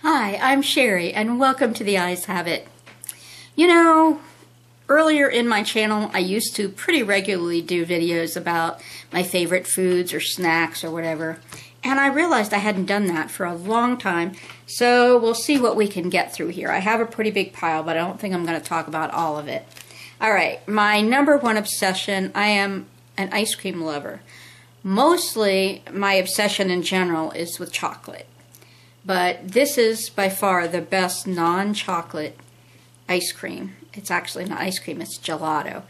Hi, I'm Sherry, and welcome to The Eyes Have It. You know, earlier in my channel, I used to pretty regularly do videos about my favorite foods or snacks or whatever, and I realized I hadn't done that for a long time, so we'll see what we can get through here. I have a pretty big pile, but I don't think I'm going to talk about all of it. Alright, my number one obsession, I am an ice cream lover. Mostly, my obsession in general is with chocolate. But this is by far the best non-chocolate ice cream. It's actually not ice cream, it's gelato.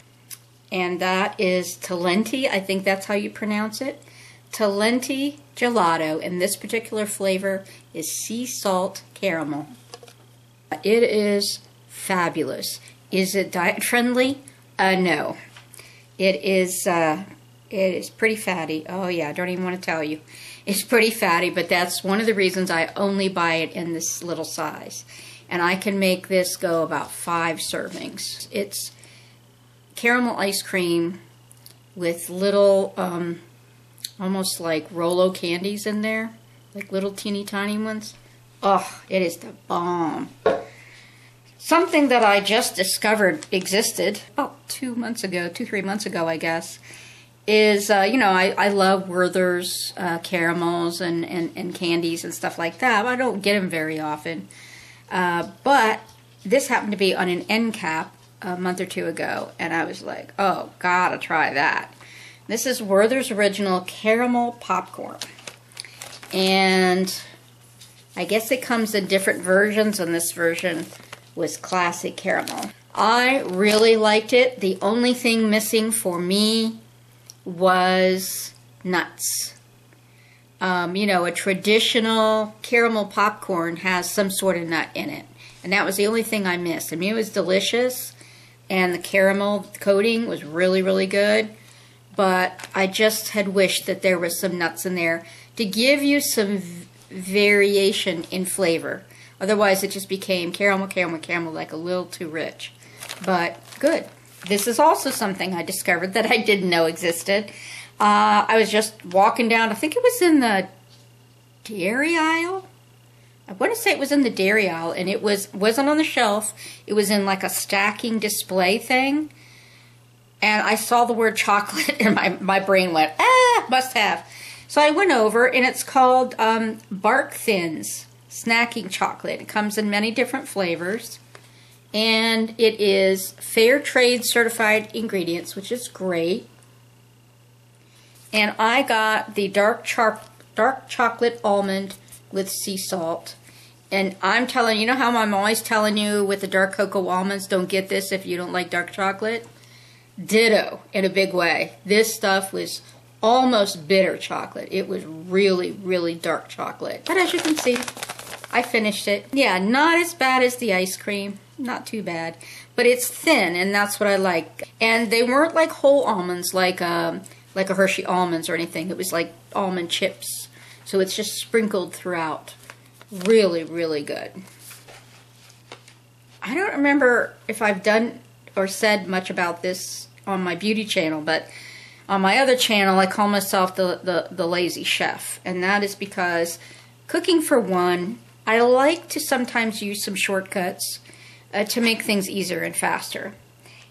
And that is Talenti, I think that's how you pronounce it. Talenti gelato, and this particular flavor is sea salt caramel. It is fabulous. Is it diet friendly? No. It is pretty fatty. Oh yeah, I don't even want to tell you. It's pretty fatty, but that's one of the reasons I only buy it in this little size. And I can make this go about 5 servings. It's caramel ice cream with little, almost like Rolo candies in there. Like little teeny tiny ones. Oh, it is the bomb. Something that I just discovered existed about 3 months ago, I guess, is, you know, I love Werther's caramels and candies and stuff like that. I don't get them very often. But this happened to be on an end cap a month or 2 ago, and I was like, oh, gotta try that. This is Werther's Original Caramel Popcorn. And I guess it comes in different versions, and this version was classic caramel. I really liked it. The only thing missing for me was nuts. You know, a traditional caramel popcorn has some sort of nut in it. And that was the only thing I missed. I mean, it was delicious, and the caramel coating was really, really good. But I just had wished that there was some nuts in there to give you some variation in flavor. Otherwise, it just became caramel, caramel, caramel, like a little too rich. But good. This is also something I discovered that I didn't know existed. I was just walking down, I think it was in the dairy aisle. I want to say it was in the dairy aisle, and it wasn't on the shelf. It was in like a stacking display thing. And I saw the word chocolate, and my brain went, ah, must have. So I went over, and it's called Bark Thins Snacking Chocolate. It comes in many different flavors. And it is fair trade certified ingredients, which is great. And I got the dark chocolate almond with sea salt. And I'm telling you, know how I'm always telling you with the dark cocoa almonds, don't get this if you don't like dark chocolate? Ditto, in a big way. This stuff was almost bitter chocolate. It was really, really dark chocolate. But as you can see, I finished it. Yeah, not as bad as the ice cream. Not too bad. But it's thin, and that's what I like. And they weren't like whole almonds, like a Hershey almonds or anything. It was like almond chips. So it's just sprinkled throughout. Really, really good. I don't remember if I've done or said much about this on my beauty channel, but on my other channel, I call myself the lazy chef. And that is because cooking for one, I like to sometimes use some shortcuts to make things easier and faster.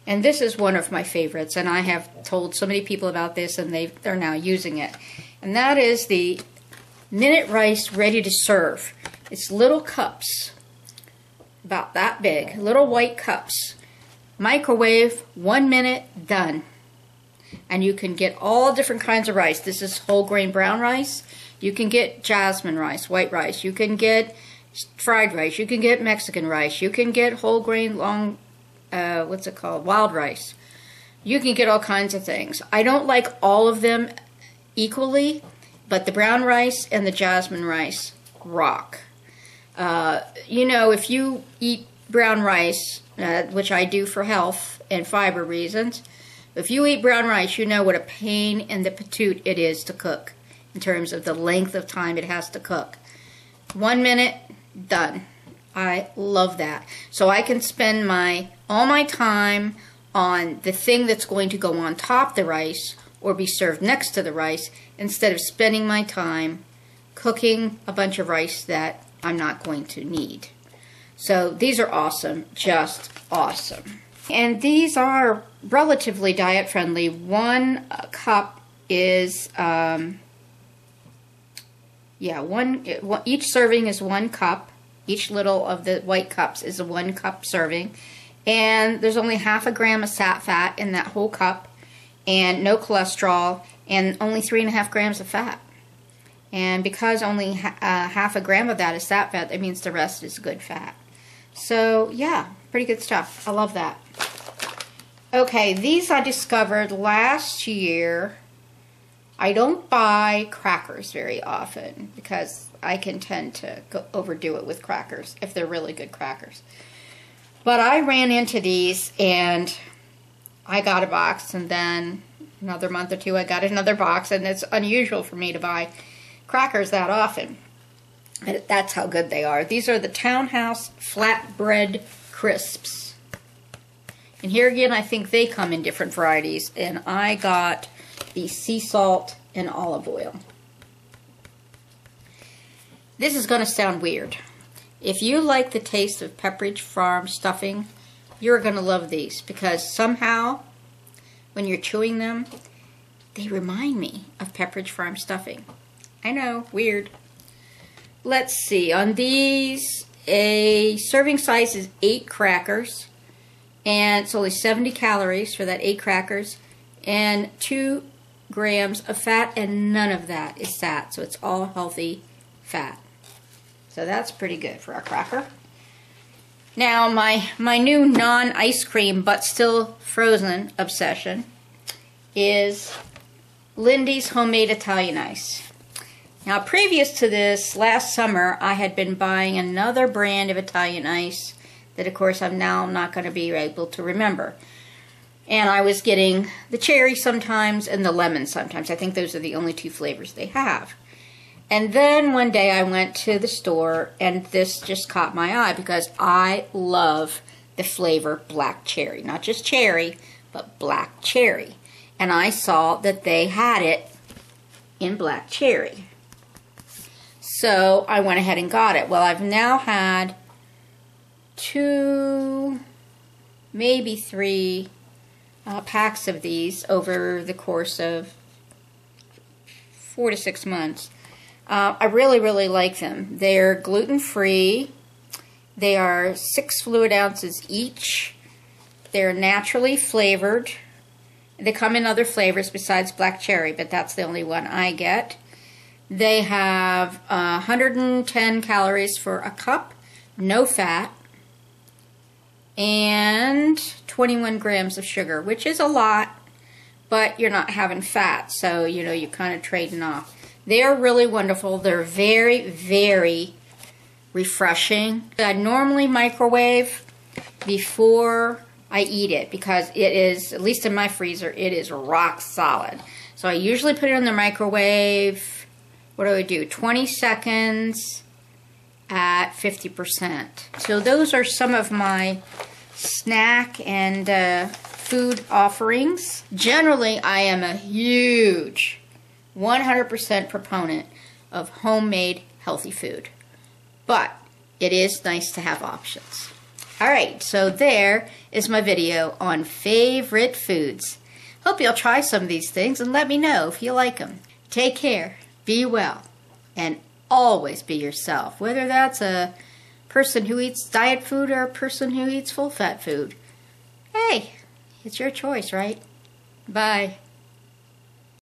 And this is one of my favorites, and I have told so many people about this, and they're now using it. And that is the minute rice ready to serve. It's little cups, about that big, little white cups. Microwave, 1 minute, done. And you can get all different kinds of rice. This is whole grain brown rice. You can get jasmine rice, white rice. You can get fried rice. You can get Mexican rice. You can get whole grain wild rice. You can get all kinds of things. I don't like all of them equally, but the brown rice and the jasmine rice rock. You know, if you eat brown rice, which I do for health and fiber reasons, if you eat brown rice, you know what a pain in the patoot it is to cook in terms of the length of time it has to cook. 1 minute, done. I love that. So I can spend all my time on the thing that's going to go on top of the rice or be served next to the rice instead of spending my time cooking a bunch of rice that I'm not going to need. So these are awesome, just awesome. And these are relatively diet friendly. One cup is, each serving is 1 cup. Each little of the white cups is a 1 cup serving. And there's only half a gram of fat in that whole cup, and no cholesterol, and only 3.5 grams of fat. And because only half a gram of that is fat, that means the rest is good fat. So yeah, pretty good stuff. I love that. Okay, these I discovered last year. I don't buy crackers very often because I can tend to overdo it with crackers if they're really good crackers. But I ran into these and I got a box, and then another month or two I got another box, and it's unusual for me to buy crackers that often. But that's how good they are. These are the Townhouse Flatbread Crisps. And here again, I think they come in different varieties, and I got the sea salt and olive oil. This is going to sound weird. If you like the taste of Pepperidge Farm stuffing, you're going to love these, because somehow, when you're chewing them, they remind me of Pepperidge Farm stuffing. I know, weird. Let's see, on these, a serving size is 8 crackers, and it's only 70 calories for that 8 crackers, and 2 grams of fat, and none of that is fat, so it's all healthy fat. So that's pretty good for a cracker. Now, my new non-ice cream but still frozen obsession is Lindy's Homemade Italian Ice. Now, previous to this, last summer, I had been buying another brand of Italian ice that, of course, I'm now not going to be able to remember. And I was getting the cherry sometimes and the lemon sometimes. I think those are the only 2 flavors they have. And then one day I went to the store, and this just caught my eye because I love the flavor black cherry. Not just cherry, but black cherry. And I saw that they had it in black cherry. So I went ahead and got it. Well, I've now had 2, maybe 3 packs of these over the course of 4 to 6 months. I really, really like them. They're gluten-free. They are 6 fluid ounces each. They're naturally flavored. They come in other flavors besides black cherry, but that's the only one I get. They have 110 calories for a cup, no fat, and 21 grams of sugar, which is a lot, but you're not having fat, so you know, you're kind of trading off. They're really wonderful. They're very, very refreshing. I normally microwave before I eat it because it is, at least in my freezer, it is rock solid. So I usually put it in the microwave, what do? 20 seconds at 50%. So those are some of my snack and food offerings. Generally, I am a huge 100% proponent of homemade healthy food, but it is nice to have options. Alright, so there is my video on favorite foods. Hope you'll try some of these things and let me know if you like them. Take care, be well, and always be yourself, whether that's a person who eats diet food or a person who eats full-fat food. Hey, it's your choice, right? Bye.